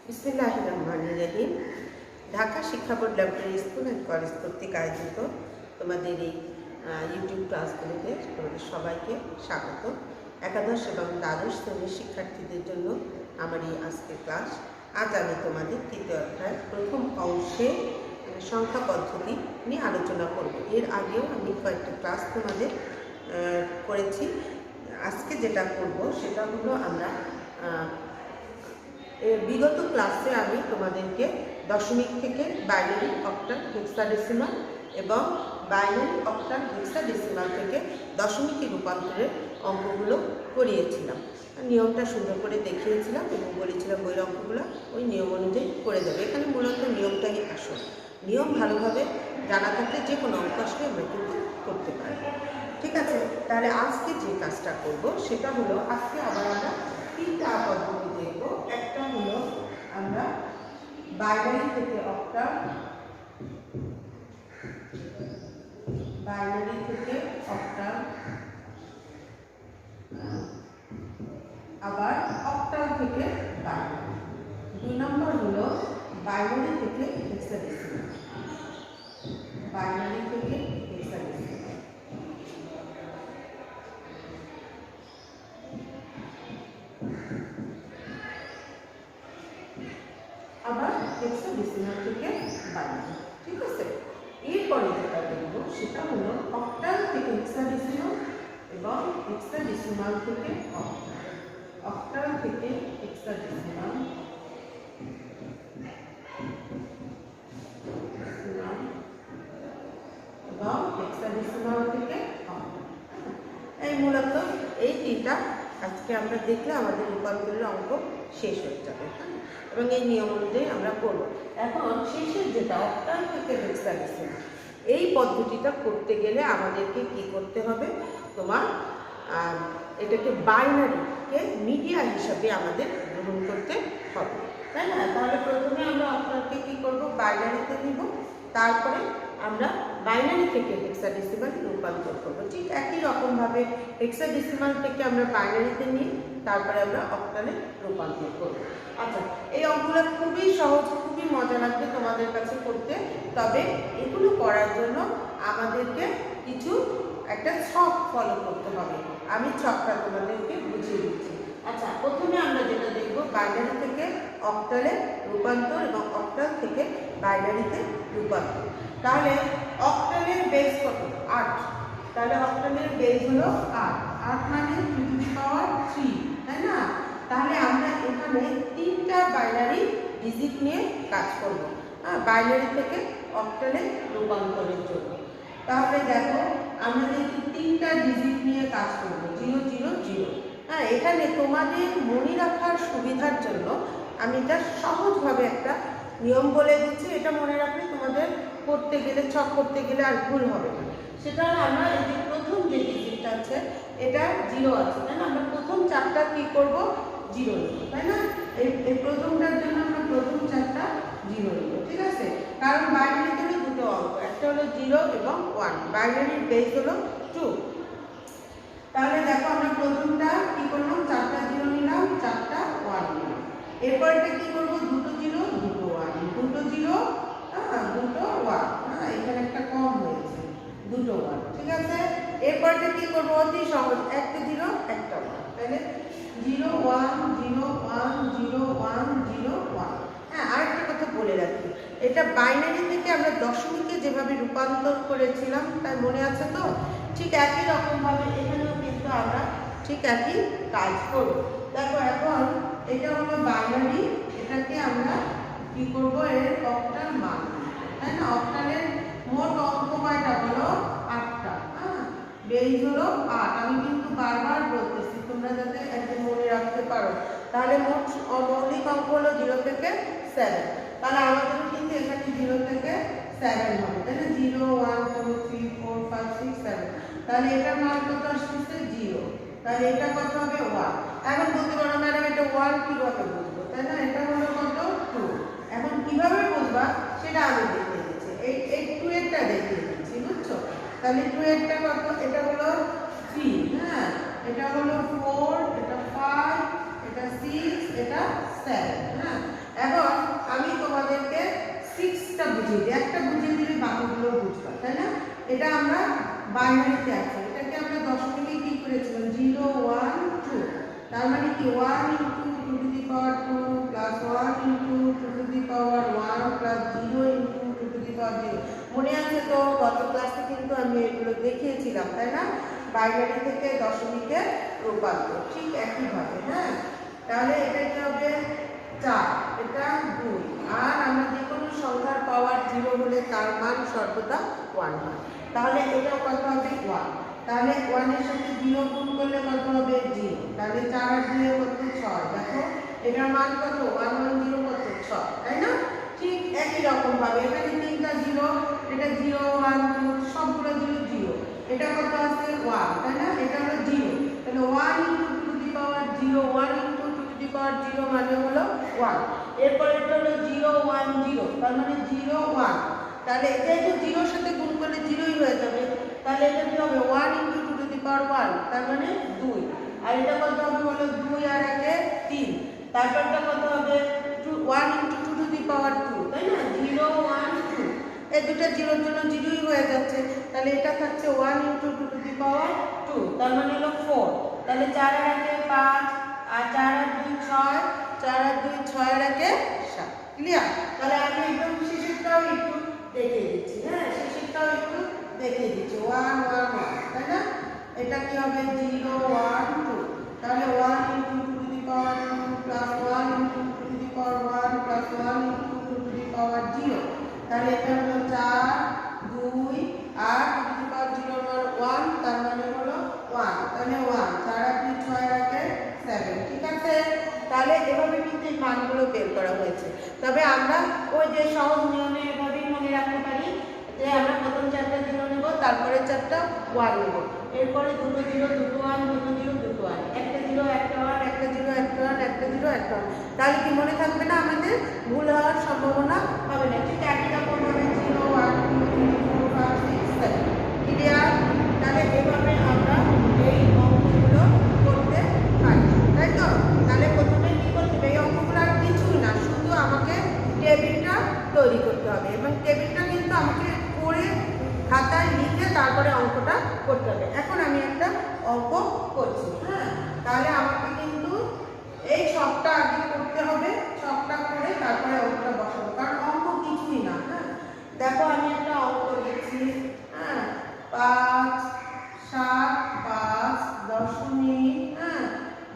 বিসমিল্লাহির রহমানির রহিম। ঢাকা শিক্ষা board laboratory school and college কর্তৃক আয়োজিত তোমাদের এই ইউটিউব ক্লাসগুলিতে তোমাদের সবাইকে স্বাগত। একাদশ এবং দ্বাদশ শ্রেণীর শিক্ষার্থীদের জন্য আমার এই আজকের ক্লাস। আজ আমি তোমাদের তৃতীয় অধ্যায় প্রথম অংশে সংখ্যা পদ্ধতি নিয়ে আলোচনা করব। এর আগেও আমি কয়েকটা ক্লাস তোমাদের করেছি। আজকে যেটা করব সেটা হলো আমরা বিগত ক্লাসে আমি তোমাদেরকে দশমিক থেকে বাইনারি, অক্টাল, হেক্সাডেসিমাল এবং বাইনারি, অক্টাল, হেক্সাডেসিমাল থেকে দশমিকে রূপান্তরের অঙ্কগুলো করিয়েছিলাম। নিয়মটা সুন্দর করে দেখিয়েছিলাম এবং বলেছিলাম বইয়ের অঙ্কগুলো ওই নিয়ম অনুযায়ী করে যাবে। এখানে মূলত নিয়মটাই আসল। নিয়ম ভালোভাবে জানা থাকলে যে কোনো অঙ্ক আসলে আমরা কিন্তু করতে পারব। ঠিক আছে, তাহলে আজকে যে কাজটা করব সেটা হলো আজকে আবার আমরা তিনটা পদ্ধতি দেখব। একটা হলো আমরা বাইনারি থেকে অক্টাল, বাইনারি থেকে অক্টাল, আবার অক্টাল থেকে বাইনারি। 2 নম্বর হলো বাইনারি থেকে হেক্সাডেসিমাল, বাইনারি থেকে হেক্সাডেসিমাল। আবার হেক্সাডেসিমাল থেকে বাইনারি। ঠিক আছে, এরপরে যেটা দেখব সেটা হলো অক্টাল থেকে হেক্সাডেসিমাল এবং হেক্সাডেসিমাল থেকে অক্টাল, অক্টাল থেকে হেক্সাডেসিমাল, এবং হেক্সাডেসিমাল থেকে অক্টাল। এই মূলত এই তিনটা আজকে আমরা দেখলে আমাদের রূপান্তরের অঙ্ক শেষ হয়ে যাবে এবং এই নিয়ম অনুযায়ী আমরা করব। এখন শেষের যেটা অক্টাল থেকে হেক্সাডেসিমাল, এই পদ্ধতিটা করতে গেলে আমাদেরকে কি করতে হবে, তোমার এটাকে বাইনারিকে মিডিয়া হিসাবে আমাদের গ্রহণ করতে হবে, তাই না? তাহলে প্রথমে আমরা অক্টালকে কি করব, বাইনারিতে নিব, তারপরে আমরা বাইনারি থেকে হেক্সাডেসিমাল রূপান্তর করব। ঠিক একই রকমভাবে হেক্সাডেসিমাল থেকে আমরা বাইনারিতে নিয়ে তারপরে আমরা অক্টালে রূপান্তর করব। আচ্ছা, এই অঙ্কগুলো খুবই সহজ, খুবই মজা লাগবে তোমাদের কাছে করতে। তবে এগুলো করার জন্য আমাদেরকে কিছু একটা ছক ফলো করতে হবে। আমি ছকটা তোমাদেরকে বুঝিয়ে দিচ্ছি। আচ্ছা, প্রথমে আমরা যেটা দেখব বাইনারি থেকে অক্টালে রূপান্তর এবং অক্টাল থেকে বাইনারিতে রূপান্তর। তাহলে অক্টালের বেস কত? 8। তাহলে অক্টালের বেস হলো 8। 8 মানে 2 টু দি পাওয়ার 3, তাই না? তাহলে আমরা এখানে তিনটা বাইনারি ডিজিট নিয়ে কাজ করব, বাইনারি থেকে অক্টালে রূপান্তরের জন্য। তাহলে দেখো আমরা যদি তিনটা ডিজিট নিয়ে কাজ করব, 0 0 0। এখানে তোমাদের মনে রাখার সুবিধার জন্য আমি এটা সহজভাবে একটা নিয়ম বলে দিচ্ছি। এটা মনে রাখলে তোমাদের করতে গেলে, ছক করতে গেলে আর ভুল হবে না। সেটা আমরা এই যে প্রথম যে ডিজিটটা আছে এটা 0 আছে, তাই না? আমরা প্রথম চারটা কি করব, 0 নেব, তাই না? এই প্রথমটার জন্য আমরা প্রথম চারটা 0 নেব। ঠিক আছে, কারণ বাইনারিতে হলো দুটো অঙ্ক, একটা হলো 0 এবং 1। বাইনারির বেস হলো 2। তাহলে দেখো আমরা প্রথমটা কি করলাম, চারটা 0 নিলাম, চারটা 1 নিলাম। এরপরটা কি করব, দুটো 0 দুটো 1, দুটো 0 দুটো 1। এখানে একটা কম হয়েছে, দুটো 1। ঠিক আছে, এরপরটা কি করব, অতি সহজ, একটা 0 একটা 1। তাহলে 0 1 0 1 0 1 0 1। আরেকটা কথা বলে রাখি, এটা বাইনারি থেকে আমরা দশমিকে যেভাবে রূপান্তর করেছিলাম তাই মনে আছে তো? ঠিক একই রকমভাবে এখানেও কিন্তু আমরা ঠিক একই কাজ করব। দেখো এখন এটা হলো বাইনারি, এটাকে আমরা কি করব, এর অক্টাল মান, তাই না? অক্টালের মোট অঙ্ক কয়টা বলো, 8টা। বেস হলো 8। আমি কিন্তু বারবার বলতেছি তোমরা যাতে একদম মনে রাখতে পারো। তাহলে মোট মৌলিক অঙ্ক হলো 0 থেকে 7। তাহলে আমাদের কিন্তু এখানে 0 থেকে 7 হবে, তাই না? 0 1 2 3 4 5 6 7। তাহলে এটার মান কত আসছে, 0। তাহলে এটা কত হবে, 1। এখন বলতে পারো ম্যাডাম এটা 1 কিভাবে বুঝবো, তাই না? এটা হলো কত, 2। এখন কিভাবে বুঝবা সেটা আমি দেখিয়ে দিচ্ছি। এই 2 এরটা দেখিয়ে দিচ্ছি, বুঝছো? তাহলে 2 এরটা কত, এটা হলো 3, এটা হলো 4, এটা 5, এটা 6, এটা 7। এখন দিলে, একটা বুঝিয়ে দিলে বাকিগুলো বুঝবা, তাই না? এটা আমরা বাইনারিতে আছে, এটাকে আমরা দশমিকে কি করেছিলাম 0 1 2, তার মানে কি 1 into 2 to the power 2 plus 1 into 2 to the power 1 plus 0 into 2 to the power 0। মনে আছে তো, গত ক্লাসে কিন্তু আমি এগুলো দেখিয়েছিলাম, তাই না? বাইনারি থেকে দশমিকে রূপান্তর ঠিক একইভাবে। হ্যাঁ, তাহলে এটা কি হবে 4, এটা 2, আর আমরা যে কোনো সংখ্যার পাওয়ার 0 হলে তার মান সর্বদা 1 হয়। তাহলে এটা কত হবে 1, তাহলে 1 এর সাথে 0 গুণ করলে কত হবে 0, তাহলে 4 আর 2 কত 6। দেখো এটার মান কত 1 1 0 কত 6, তাই না? ঠিক একই রকম ভাবে এখানে তিনটা 0, এটা 0 1 2 সবগুলো 0 0, এটা কত আছে 1, তাই না? এটা হলো 0, তাহলে 1 into 2 to the power 0, 1 into 2 to the power 0 মানে হলো 1। এরপর এটা হলো 0 1 0, তার মানে 0 1, তাহলে যেহেতু 0 এর সাথে গুণ করলে 0ই হয়ে যাবে, তাহলে এটা কি হবে 1 ইনটু 2 টু দি পাওয়ার 1, তার মানে 2, আর এটা কত হবে বলো 2 আর 1 3, তারপরটা কত হবে 1 ইনটু 2 টু দি পাওয়ার 2, তাই না? 0 1 2, এই দুটো 0 এর জন্য 0ই হয়ে যাচ্ছে, তাহলে এটা থাকছে 1 ইনটু 2 টু দি পাওয়ার 2, তার মানে হলো 4, তাহলে 4 আর 1 5, আর 4 আর 2 6, 4 আর 2 6 আর 1 7। ক্লিয়ার? তাহলে আমি একদম শেষেরটাও একটু দেখিয়ে দিচ্ছি। হ্যাঁ, শেষেরটাও একটু দেখিয়ে দিচ্ছি 1 1 1, তাই না? এটা কি হবে 0 1 2, তাহলে 1 into 2 to the power 2 plus 1 into 2 to the power 1 plus 1 into 2 to the power 0, তাহলে এটা হলো 4 2 আর 2 টু দি পাওয়ার 0 এর 1, তার মানে হলো 1, তাহলে 1 4 আর 2 6 আর 1 7। ঠিক আছে? তাহলে এভাবে কিন্তু এই মানগুলো বের করা হয়েছে। তবে আমরা ওই যে সহজ নিয়মে এভাবেই মনে রাখতে পারি যে আমরা প্রথম 4টা 0 নেব, তারপরে 4টা 1 নেব, এরপরে দুটো 0 দুটো 1 দুটো 0 দুটো 1, একটা 0 একটা 1 একটা 0 একটা 1 একটা 0 একটা 1, তাহলে কি মনে থাকবে না? আমাদের ভুল হওয়ার সম্ভাবনা হবে না। ঠিক একই রকম ভাবে 0 1 2 3 4 5 6 7। ক্লিয়ার? তাহলে এভাবে আমরা এই অঙ্কগুলো করতে পারি, তাই তো? তাহলে প্রথমে কি করতে হবে? এই অঙ্কগুলো আর কিছুই না, শুধু আমাকে টেবিলটা তৈরি করতে হবে, এবং টেবিলটা কিন্তু আমাকে করে খাতায় লিখে তারপরে অঙ্কটা করতে হবে। এখন আমি একটা অঙ্ক করছি। হ্যাঁ, তাহলে আমাকে কিন্তু এই ছকটা আগে করতে হবে, ছকটা করে তারপরে অঙ্কটা বসাবো, কারণ অঙ্ক কিছুই না। হ্যাঁ, দেখো আমি একটা অঙ্ক লিখছি। হ্যাঁ, 5 7 5 দশমিক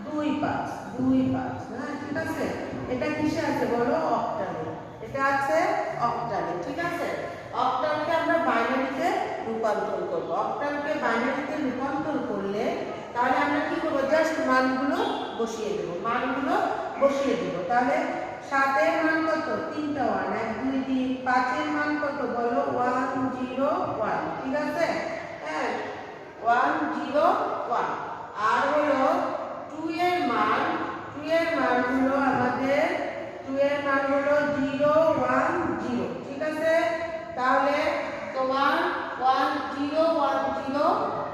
2 5 2 5। হ্যাঁ, ঠিক আছে? এটা কিসে আছে বলো? অক্টালে। এটা আছে অক্টালে। ঠিক আছে? অক্টালকে আমরা বাইনারিতে রূপান্তর করব। অক্টালকে বাইনারিতে রূপান্তর করলে তাহলে আমরা কি করব? জাস্ট মানগুলো বসিয়ে দেব, মানগুলো বসিয়ে দেব। তাহলে 7 এর মান কত? 3টা 1, 1 2 3। 5 এর মান কত বলো? 1 0 1। ঠিক আছে? হ্যাঁ, 1 0 1। আর হলো 2 এর মান, 2 এর মান হলো আমাদের 2 এর মান হলো 0 1 0। ঠিক আছে? তাহলে তোমার 1 0 1 0।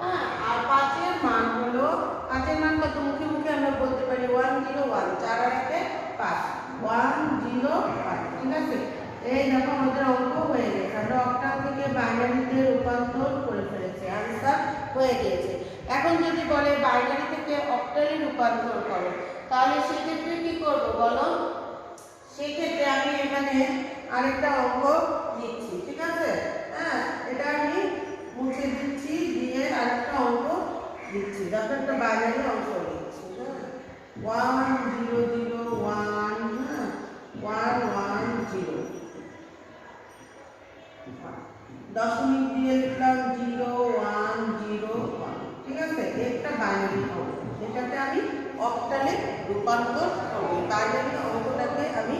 হ্যাঁ, আর 5 এর মান হলো, 5 এর মান কত? মুখে মুখে আমরা বলতে পারি 1 0 1, 4 আর 1 5, 1 0 1। ঠিক আছে? এই দেখো আমাদের অঙ্ক হয়ে গেছে, আমরা অক্টাল থেকে বাইনারিতে রূপান্তর করে ফেলেছি, আনসার হয়ে গেছে। এখন যদি বলে বাইনারি থেকে অক্টালে রূপান্তর করো, তাহলে সেক্ষেত্রে কি করব বলো? সেক্ষেত্রে আমি এখানে আরেকটা অঙ্ক লিখছি। ঠিক আছে? হ্যাঁ, এটা আমি মুছে দিচ্ছি, দিয়ে আরেকটা অঙ্ক লিখছি। দেখো একটা বাইনারি অঙ্ক লিখছি। হ্যাঁ, 1 0 0 1, হ্যাঁ 1 1 0, দশমিক দিয়ে লিখলাম 0 1 0 1। ঠিক আছে? একটা বাইনারি অঙ্ক, এটাকে আমি অক্টালে রূপান্তর করব। বাইনারি অঙ্কটাকে আমি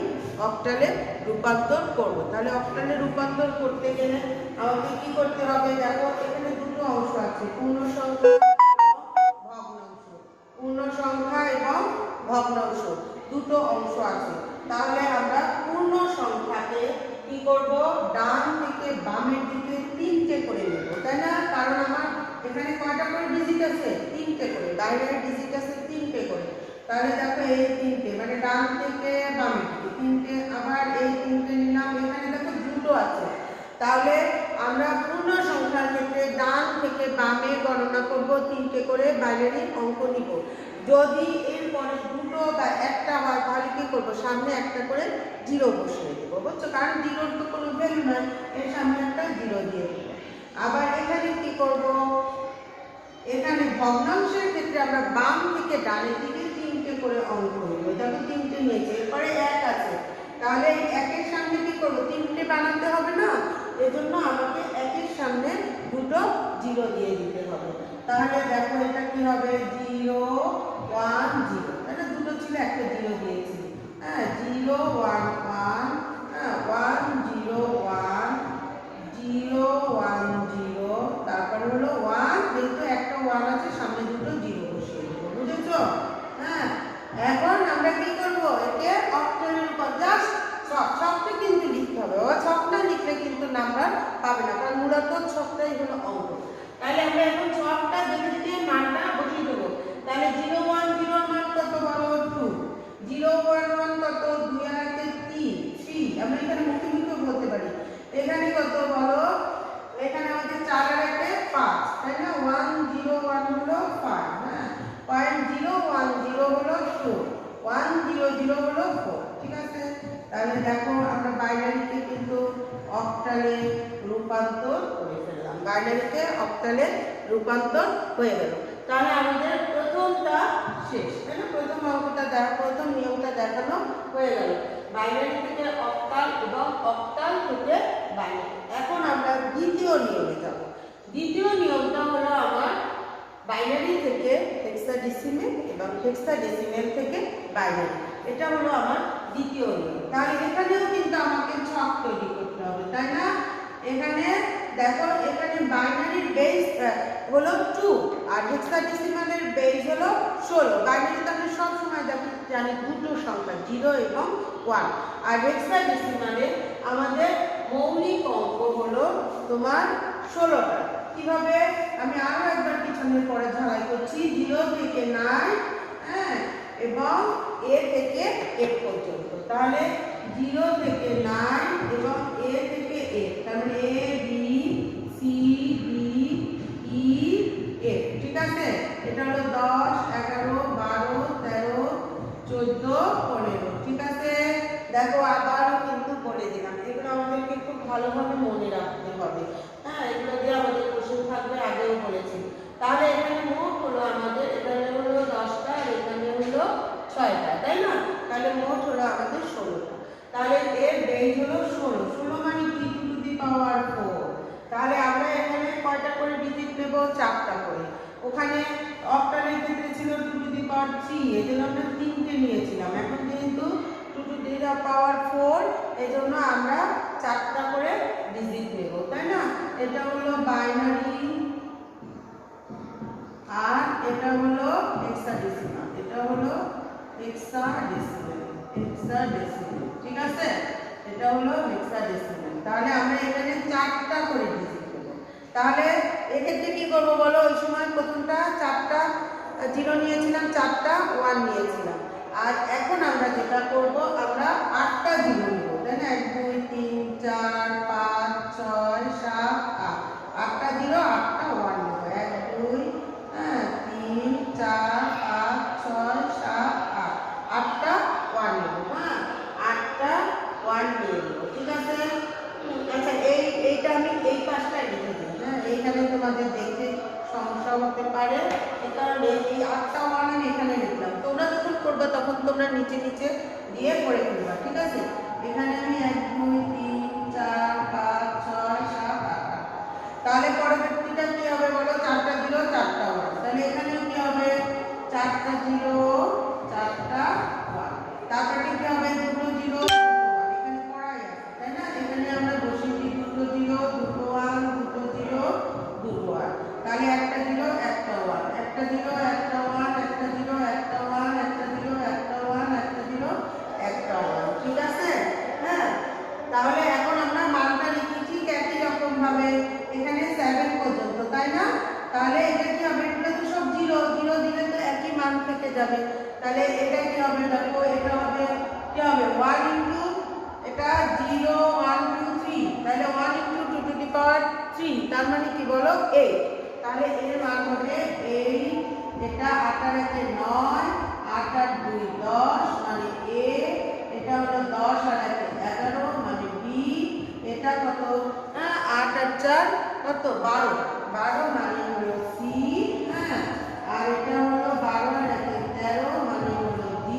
অক্টালে রূপান্তর করব। তাহলে অক্টালে রূপান্তর করতে গেলে আমাকে কি করতে হবে? দেখো এখানে দুটো অংশ আছে, পূর্ণ সংখ্যা এবং ভগ্নাংশ। পূর্ণ সংখ্যা এবং ভগ্নাংশ দুটো অংশ আছে। তাহলে আমরা পূর্ণ সংখ্যাকে কি করব? ডান থেকে বামের দিকে 3টে করে নেব, তাই না? কারণ আমার এখানে কয়টা করে ডিজিট আছে? 3টে করে, বাইনারি ডিজিট আছে 3টে করে। তাহলে দেখো এই 3টে মানে ডান থেকে বামের দিকে 3টে, আবার এই 3টে নিলাম। এখানে দেখো দুটো আছে, তাহলে আমরা পূর্ণ সংখ্যার ক্ষেত্রে ডান থেকে বামে গণনা করব, 3টে করে বাইনারি অঙ্ক নিব। যদি এরপরে দুটো বা একটা হয় তাহলে কি করবো, সামনে একটা করে জিরো বসিয়ে দেবো, বুঝছো? কারণ জিরোর তো কোনো ভ্যালু নয়, এর সামনে একটা জিরো দিয়ে দেবো। আবার এখানে কি করব, এখানে ভগ্নাংশের ক্ষেত্রে আমরা বাম থেকে ডানের দিকে 3টে করে অঙ্ক নেব। দেখো 3টে নিয়েছে, এরপরে 1 আছে, তাহলে এই 1-এর সামনে কি করবো, 3টে বানাতে হবে না, এজন্য আমাকে 1-এর সামনে দুটো জিরো দিয়ে দিতে হবে। তাহলে দেখো এটা কি হবে, 0 1 0, এটা দুটো ছিল, একটা জিরো দিয়েছি, হ্যাঁ 0 1 1, হ্যাঁ 1 0 1 0 1 0, তারপরে হলো 1, যেহেতু একটা 1 আছে সামনে দুটো জিরো বসিয়ে দেবো, বুঝেছো? হ্যাঁ এখন আমরা কি করব, একে অক্টালের উপর জাস্ট ছকটা কিন্তু লিখতে হবে, ও ছকটা লিখলে কিন্তু নাম্বার পাবে না, কারণ মূলত ছকটাই হলো অঙ্ক। তাহলে আমরা এখন ছকটা দেখে দেখে মানটা বসিয়ে দেবো। তাহলে 0 1 0 মান কত বলো, 2, 0 1 1 কত, 2 আর 3, আমরা এখানে মুখে মুখে বলতে পারি। এখানে কত বলো, এখানে আমাদের 4 আর 5, তাই না? 1 0 1 হলো 5, হ্যাঁ 0 1 0 হলো 2, 1 0 0 হলো 4, ঠিক আছে? তাহলে দেখো আমরা বাইনারিকে কিন্তু অক্টালে রূপান্তর করে ফেললাম, বাইনারিতে অক্টালে রূপান্তর হয়ে গেল। তাহলে আমাদের প্রথমটা শেষ, তাই না? প্রথম অঙ্কটা প্রথম নিয়মটা দেখানো হয়ে গেল, বাইনারি থেকে অক্টাল এবং অক্টাল থেকে বাইনারি। এখন আমরা দ্বিতীয় নিয়মে যাব। দ্বিতীয় নিয়মটা হলো আমার বাইনারি থেকে হেক্সাডেসিমেল এবং হেক্সাডেসিমেল থেকে বাইনারি, এটা হলো আমার দ্বিতীয় নিয়ম। তাহলে এখানেও কিন্তু আমাকে ছক তৈরি করতে হবে, তাই না? এখানে দেখো, এখানে বাইনারির বেস হলো 2 আর হেক্সাডেসিমালের বেস হলো 16। বাইনারিতে আমরা সব সময় জানি দুটো সংখ্যা 0 এবং 1, আর হেক্সাডেসিমালে আমাদের মৌলিক অঙ্ক হলো তোমার 16টা। কিভাবে, আমি আরো একবার পিছনের পরে ঝালাই করছি, 0 থেকে 9, হ্যাঁ এবং a থেকে 8 পর্যন্ত। তাহলে 0 থেকে 9 এবং a থেকে 8, তাহলে a b c d e f, ঠিক আছে? এটা হলো 10 11 12 13 14 15, ঠিক আছে? দেখো আবারও কিন্তু বলে দিলাম, এগুলো আমাদেরকে খুব ভালোভাবে মনে রাখতে হবে, হ্যাঁ এগুলো দিয়ে আমাদের কোশ্চেন থাকবে, আগেও বলেছি। তাহলে এখানে মোট হলো আমাদের, এখানে হলো 10টা আর এখানে হলো 6টা, তাই না? তাহলে মোট হলো আমাদের 16টা। তাহলে এর বেস হলো 16, 16 মানে কি, 2 টু দি পাওয়ার 4। তাহলে আমরা এখানে কয়টা করে ডিজিট নেব, 4টা করে। ওখানে অক্টালের ক্ষেত্রে ছিল 2 টু দি পাওয়ার 3, এজন্য আমরা 3টে নিয়েছিলাম। এখন যেহেতু 2 টু দি পাওয়ার 4, এজন্য আমরা 4টা করে ডিজিট নেব, তাই না? এটা হলো বাইনারি আর এটা হলো হেক্সাডেসিমাল, এটা হলো হেক্সাডেসিমাল, ঠিক আছে? এটা হলো হেক্সাডেসিমাল। তাহলে আমরা এখানে 4টা করে ডিজিট দেব। তাহলে এক্ষেত্রে কি করব বলো, ওই সময় প্রথমটা 4টা 0 নিয়েছিলাম, 4টা 1 নিয়েছিলাম, আর এখন আমরা যেটা করব, আমরা 8টা 0 নেব, তাই না? 1 2 3 4 5 6 7 8, 8টা 0 8টা 1 নেব, 1 2 3 4 5 6 7 8, 8টা 1 নেব, হ্যাঁ 8টা 1 নিয়ে নেব, ঠিক আছে? আচ্ছা এইটা আমি এই পাশটা লিখে দিই, হ্যাঁ এইখানে তোমাদের দেখতে সমস্যা হতে পারে, এই কারণে এই 8টা 1 আমি এখানে লিখলাম। তোমরা যখন করবে তখন তোমরা নিচে নিচে দিয়ে করে ফেলবা, ঠিক আছে? এখানে আমি 1 2 3 4 5 6 7 8, তাহলে পরবর্তীটা কি হবে বলো, 4টা 0 4টা 1, তাহলে এখানেও কি হবে, 4টা 0 4টা 1, তারপরে কি হবে, দুটো 0 দুটো 1, এখানে পড়াই আছে, তাই না? এখানে আমরা বসিয়ে দিই দুটো 0 দুটো 1 দুটো 0 দুটো 1, তাহলে একটা 0 একটা 1, একটা 0 একটা 1 একটা 0 একটা 1 একটা 0 একটা 1 একটা 0 একটা 1, ঠিক আছে? হ্যাঁ তাহলে এখন আমরা মানটা লিখি ঠিক একই রকম ভাবে, এখানে 7 পর্যন্ত, তাই না? তাহলে এটা কি হবে, এগুলো তো সব 0 0 দিলে তো একই মান থেকে যাবে। তাহলে এটা কি হবে, দেখো এটা হবে কি হবে, 1 ইনটু এটা 0 1 2 3, তাহলে 1 ইনটু 2 পাওয়ার 3, তার মানে কি বলো 8। তাহলে এর মান হবে 8, এটা 8 আর 1 9, 8 আর 2 10 মানে a, এটা হলো 10 আর 1 11 মানে b, এটা কত 8 আর 4 কত 12, 12 মানে হলো c, হ্যাঁ, আর এটা হলো 12 আর 1 13 মানে হলো d,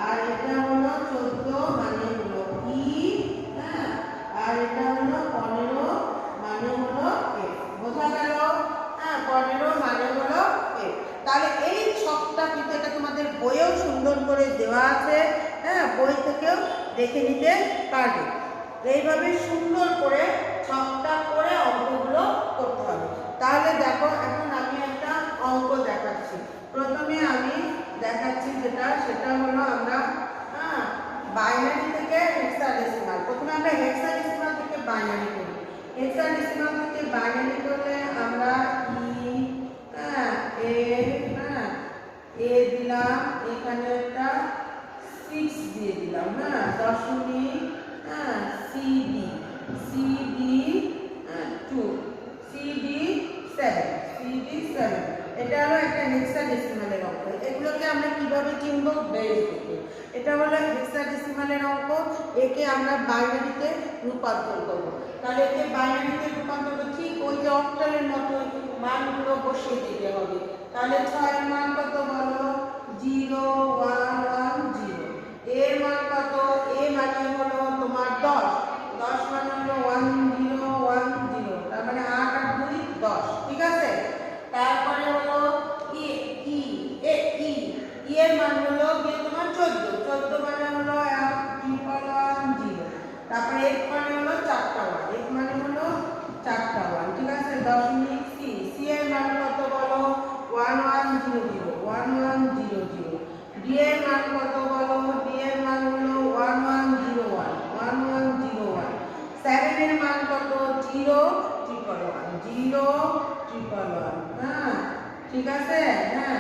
আর এটা হলো 14 মানে হলো e, হ্যাঁ, আর এটা হলো 15 মানে হলো f। বোঝা গেল? হ্যাঁ, 15 মানে হলো f। তাহলে এই ছকটা কিন্তু এটা তোমাদের বইয়েও সুন্দর করে দেওয়া আছে, হ্যাঁ, বই থেকেও দেখে নিতে পারবে। এইভাবে সুন্দর করে ছকটা করে অঙ্কগুলো করতে হবে। তাহলে দেখো, এখন আমি একটা অঙ্ক দেখাচ্ছি। প্রথমে আমি দেখাচ্ছি সেটা হলো আমরা বাইনারি থেকে হেক্সাডেসিমাল। প্রথমে আমরা হেক্সাডেসিমাল থেকে বাইনারি করি। হেক্সাডেসিমাল থেকে বাইনারি করলে আমরা এ দিলাম, এখানে একটা 6 দিয়ে দিলাম, হ্যাঁ, দশমিক, হ্যাঁ, সিডি 2, সিডি 7, এটা হলো একটা হেক্সাডেসিমালের অঙ্ক। এগুলোকে আমরা কিভাবে চিনব? বেস থেকে। এটা হলো হেক্সাডেসিমালের অঙ্ক, একে আমরা বাইনারিতে রূপান্তর করব। তাহলে একে বাইনারিতে রূপান্তর করতে ঠিক ওই যে অক্টালের মতো মানগুলো বসিয়ে দিতে হবে। তাহলে 6 এর মান কত বলো? 0 1 1 0। এর মান কত? এ মানে হলো তোমার 10, 10 মানে হলো 1 0 1 0, তার মানে 8 আর 2 10, ঠিক আছে। তারপরে হলো ই এর মান হলো তোমার 14, 14 মানে হলো 1 0। তারপরে এক মানে হলো 4টা 1, এক মানে হলো 4টা 1, ঠিক আছে। দশমিক সি এর মান কত বলো? 1 1 0 0 1 1 0 0। ডি এর মান কত বলো? ডি এর মান হলো 1 1 0 1 1 1 0 1। 7 এর মান কত? 0 1 0 1 হ্যাঁ, ঠিক আছে, হ্যাঁ,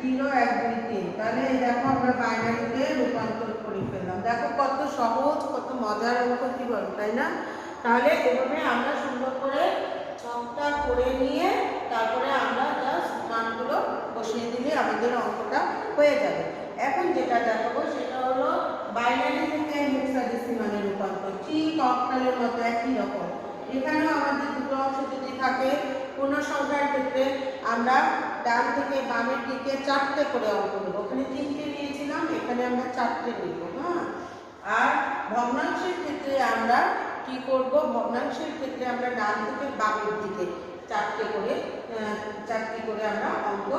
0 1 2 3। তাহলে দেখো আমরা বাইনারিতে রূপান্তর করে ফেললাম। দেখো কত সহজ, কত মজার অঙ্ক, কি বল, তাই না? তাহলে এভাবে আমরা সুন্দর করে ছকটা করে নিয়ে তারপরে আমরা জাস্ট মানগুলো বসিয়ে দিলে আমাদের অঙ্কটা হয়ে যাবে। এখন যেটা দেখাবো সেটা হলো বাইনারি থেকে হেক্সাডেসিমালে রূপান্তর। ঠিক অক্টালের মতো একই রকম। এখানেও আমাদের দুটো অংশ যদি থাকে, পূর্ণ সংখ্যার ক্ষেত্রে আমরা ডান থেকে বামের দিকে 4টে করে অঙ্ক নেব। ওখানে 3টে নিয়েছিলাম, এখানে আমরা 4টে নেব, হ্যাঁ। আর ভগ্নাংশের ক্ষেত্রে আমরা কি করব? ভগ্নাংশের ক্ষেত্রে আমরা ডান থেকে বামের দিকে 4টে করে আমরা অঙ্ক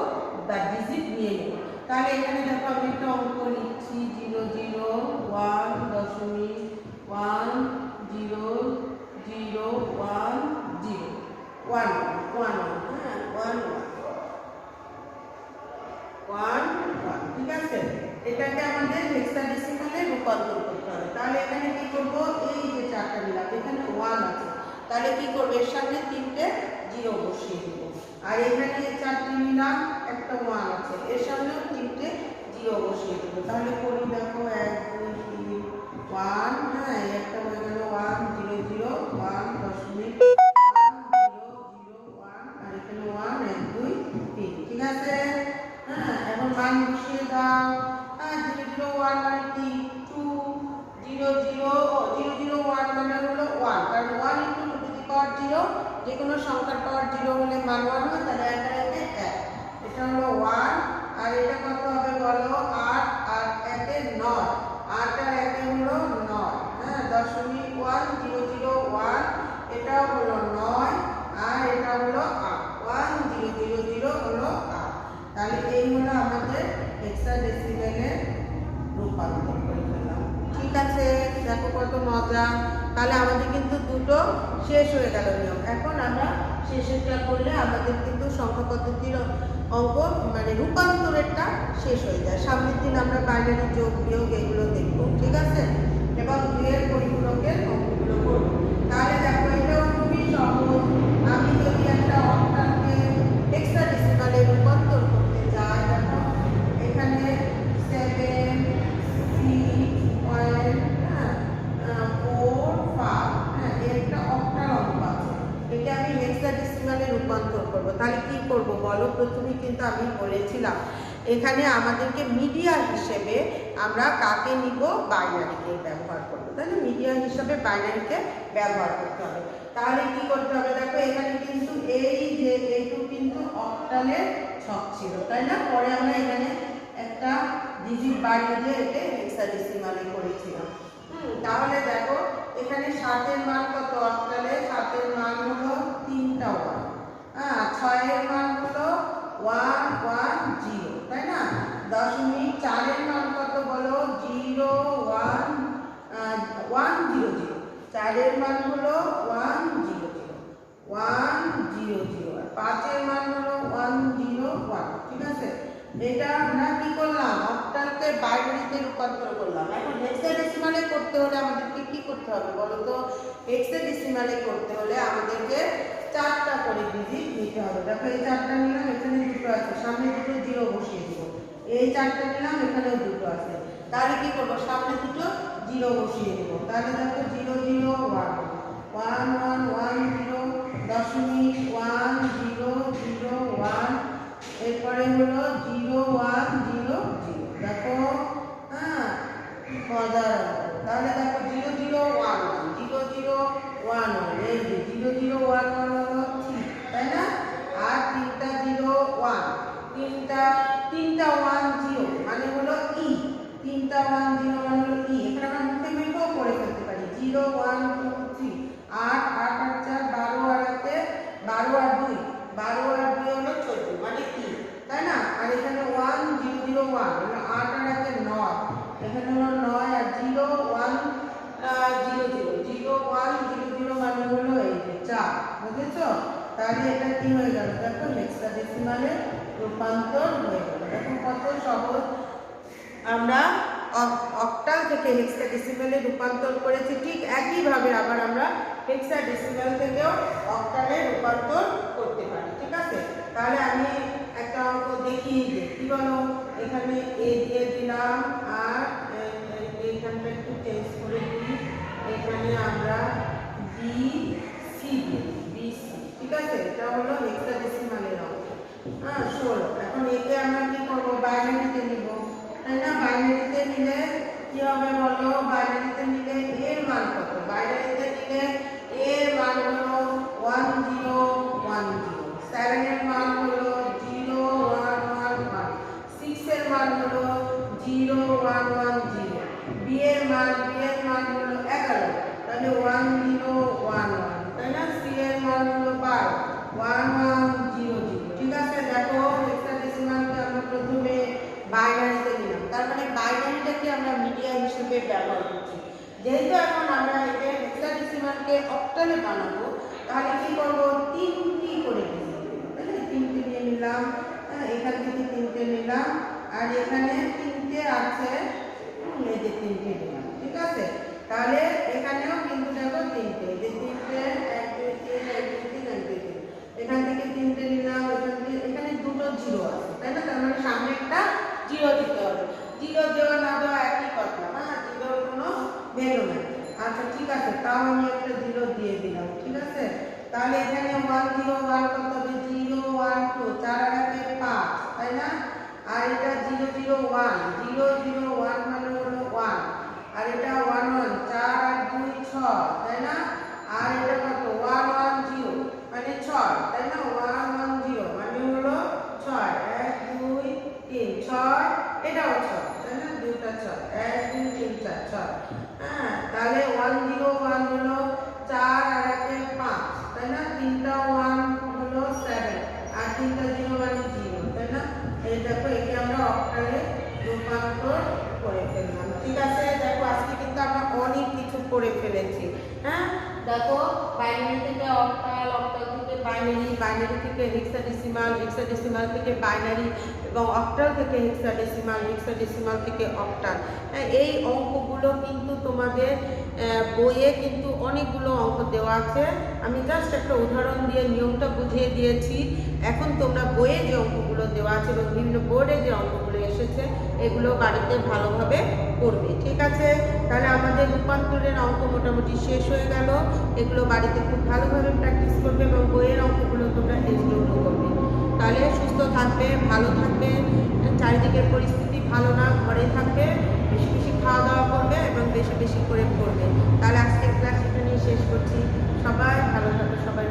বা ডিজিট নিয়ে নেব। তাহলে এখানে দেখো আমি একটা অঙ্ক লিখছি, 0 0 1 দশমিক 1 0 0 1 0 1 1 হ্যাঁ 1 1 1, ঠিক আছে। এটাকে আমাদের হেক্সাডেসিমালে রূপান্তর করতে হবে। তাহলে এখানে কি করব? এই যে 4টা নিলাম, এখানে 1 আছে, তাহলে কি করব? এর সামনে 3টে 0 বসিয়ে দেব। আর এখানে 4টে নিলাম, একটা 1 আছে, এর সামনেও 3টে 0 বসিয়ে দেব। তাহলে করি, দেখো 1 2 3 1, হ্যাঁ, একটা হয়ে গেল 1 0 0 1 দশমিক 1 0 0 1, আর এখানে 1 1 2 3, ঠিক আছে। হ্যাঁ, এখন মান বসিয়ে দাও। 0 0 1 মানে কি? 2 0 0 0 0 1 মানে হলো 1, কারণ 1 * 2 টু দি পাওয়ার 0, যে কোনো সংখ্যার পাওয়ার 0 হলে মান 1 হয়, তাহলে 1 আর 1 1। এটা হলো 1, আর এটা কত হবে বলো? 8 আর 1 9, 8 আর 1 হলো 9, হ্যাঁ, দশমিক 1 0 0 1, এটাও হলো 9, আর এটা হলো 8, 1 0 0 0 হলো 8। তাহলে এই হলো আমাদের হেক্সাডেসিমালের রূপান্তর করে ফেললাম, ঠিক আছে। দেখো কত মজা। তাহলে আমাদের কিন্তু দুটো শেষ হয়ে গেল নিয়ম। এখন আমরা শেষেরটা করলে আমাদের কিন্তু সংখ্যা পদ্ধতির অঙ্ক মানে রূপান্তরেরটা শেষ হয়ে যায়। সামনের দিন আমরা বাইনারি যোগ বিয়োগ এগুলো দেখব, ঠিক আছে, এবং এর পরিপূরকের অঙ্কগুলো করব। তাহলে দেখো এটাও খুবই সহজ। আমি যদি একটা অক্টালকে হেক্সাডেসিমালে রূপান্তর করতে যাই, দেখো এখানে 7 6.4 5, হ্যাঁ, এর একটা অক্টাল অঙ্ক আছে। প্রথমে কিন্তু আমি বলেছিলাম এখানে আমাদেরকে মিডিয়া হিসেবে আমরা কাকে নিব, বাইনারিকে ব্যবহার করবো, তাই না? মিডিয়া হিসেবে বাইনারিকে ব্যবহার করতে হবে। তাহলে কি করতে হবে, দেখো এখানে কিন্তু এই যে এইটুকু কিন্তু অক্টালের ছক ছিল, তাই না? পরে আমরা এখানে একটা ডিজিট বাড়িয়ে দিয়ে একে হেক্সাডেসিমালে করেছিলাম। তাহলে দেখো এখানে 7 এর মান কত অক্টালে? 7 এর মান হলো 3টা 1, 6 এর মান হলো 1 1 0, তাই না? 0.4 এর মান কত বলো? 0 1 1 0 0, 4 এর মান হলো 1 0 0 1 0 0, আর 5 এর মান হলো 1 0 1, ঠিক আছে? এটা আমরা কি করলাম, অক্টালকে বাইনারিতে রূপান্তর করলাম। এখন হেক্সাডেসিমালে করতে হলে আমাদেরকে কি করতে হবে বলো তো? হেক্সাডেসিমালে করতে হলে আমাদেরকে 4টা করে ডিজিট নিতে হবে। দেখো এই 4টা নিলাম, এখানে 2টো আছে, সামনে 2টো 0 বসিয়ে দিব। এই 4টা নিলাম, এখানেও 2টো আছে, তাহলে কি করব, সামনে 2টো 0 বসিয়ে দিব। তাহলে দেখো 0 0 1 1 1 1 0, 0.1 0 0 1, এরপরে হলো 0 1 0 0। দেখো মজার। তাহলে দেখো 0 0 1 1 0 0 1 1, এই যে 0 0 1 1 হলো 3, তাই না? আর 3টা 0 1, 3টা 1 0 মানে হলো ই, 3টা 1 0 মানে হলো ই। এখানে আমরা মুখে মুখেও পড়ে ফেলতে পারি 0 1 2 3, 8 8 আর 4 12 আর 1 12 আর 2 12 আর 2 হলো 14 মানে ই, তাই না? আর এখানে 1 0 0 1 হলো 8 আর 1 9, এখানে হলো 9 আর 0 1 0 0 0 1 0 0 মানে হলো এই যে 4, বুঝেছো? তাহলে এটা কি হয়ে গেল, দেখো হেক্সাডেসিমালে রূপান্তর হয়ে গেল। দেখো কত সহজ আমরা অক্টাল থেকে হেক্সাডেসিমালে রূপান্তর করেছি। ঠিক একইভাবে আবার আমরা হেক্সাডেসিমাল থেকেও অক্টালে রূপান্তর করতে পারি, ঠিক আছে? তাহলে আমি একটা অঙ্ক দেখিয়ে দিই, কি বলো? এখানে এ দিয়ে দিলাম, আর এইখানটা একটু চেঞ্জ করে দিই, এখানে আমরা বি সি দিই, বি সি, ঠিক আছে? এটা হলো হেক্সাডেসিমালের অঙ্ক। 16। এখন একে আমরা কি করবো, বাইনারিতে নিব, তাই না? বাইনারিতে নিলে কি হবে বলো? বাইনারিতে নিলে এর মান কত? বাইনারিতে নিলে এর মান হলো 1 0 1 0, 7 এর মান হলো 0 1 1 1, 6 এর মান হলো 0 1 1 0, বি এর মান হলো 11, তাহলে 1 0 1 1, তাই না? সি এর মান হলো 12 1 1 0 0, ঠিক আছে? দেখো হেক্সাডেসিমালকে আমরা প্রথমে বাইনারিতে নিলাম, তার মানে বাইনারিটাকে আমরা মিডিয়া হিসেবে ব্যবহার করছি। যেহেতু এখন আমরা একে হেক্সাডেসিমালকে অক্টালে বানাবো, তাহলে কি করব, 3টি করে ডিজিট নেব, তাই না? 3টে নিয়ে নিলাম, এখান থেকে 3টে নিলাম, আর এখানে 3টে আছে, এই যে 3টে নিলাম, ঠিক আছে? তাহলে এখানেও কিন্তু দেখো 3টে, এই যে 3টে 1 2 3 1 2 3 1 2 3, এখান থেকে 3টে নিলাম, এখানে 2টো 0 আছে, তাই না? তার মানে সামনে একটা 0 দিতে হবে। 0 দেওয়া না দেওয়া একই কথা, হ্যাঁ, 0 কোনো ভ্যালু নেই। আচ্ছা ঠিক আছে, তাও আমি একটা 0 দিয়ে দিলাম, ঠিক আছে? তাহলে এখানে 1 0 1 কত হবে? 0 1 2, 4 আর 1 5, তাই না? আর এটা 0 0 1 0 0 1 মানে হলো 1, আর এটা 1 1 4 আর 2 6, তাই না? আর এটা কত? 1 1 0 মানে 6, তাই না? 1 1 0 মানে হলো 6, 1 2 3 6, এটাও 6, তাই না? দুটো 6, 1 2 3 4 6, হ্যাঁ। তাহলে 1 0 1 হলো 4 আর 1 5, তাই না? 3টা 1 হলো 7, আর 3টা 0 মানে 0, তাই না? এই দেখো একে আমরা অক্টালে রূপান্তর করে ফেললাম, ঠিক আছে? দেখো আজকে কিন্তু আমরা অনেক কিছু করে ফেলেছি, হ্যাঁ। দেখো বাইনারি থেকে অক্টাল, অক্টাল থেকে বাইনারি, বাইনারি থেকে হেক্সাডেসিমাল, হেক্সাডেসিমাল থেকে বাইনারি, এবং অক্টাল থেকে হেক্সাডেসিমাল, হেক্সাডেসিমাল থেকে অক্টাল। এই অঙ্কগুলো কিন্তু তোমাদের বইয়ে কিন্তু অনেকগুলো অঙ্ক দেওয়া আছে। আমি জাস্ট একটা উদাহরণ দিয়ে নিয়মটা বুঝিয়ে দিয়েছি। এখন তোমরা বইয়ে যে অঙ্কগুলো দেওয়া আছে এবং বিভিন্ন বোর্ডে যে অঙ্কগুলো এসেছে এগুলো বাড়িতে ভালোভাবে করবে, ঠিক আছে? তাহলে আমাদের রূপান্তরের অঙ্ক মোটামুটি শেষ হয়ে গেল। এগুলো বাড়িতে খুব ভালোভাবে প্র্যাকটিস করবে এবং বইয়ের অঙ্কগুলো তোমরা এসডব্লিউ করবে। তাহলে সুস্থ থাকবে, ভালো থাকবে, চারিদিকের পরিস্থিতি ভালো না, ঘরে থাকবে, বেশি বেশি খাওয়া দাওয়া করবে এবং বেশি বেশি করে পড়বে। তাহলে আজকের ক্লাস এখানেই শেষ করছি। সবাই ভালো থাকবে, সবাই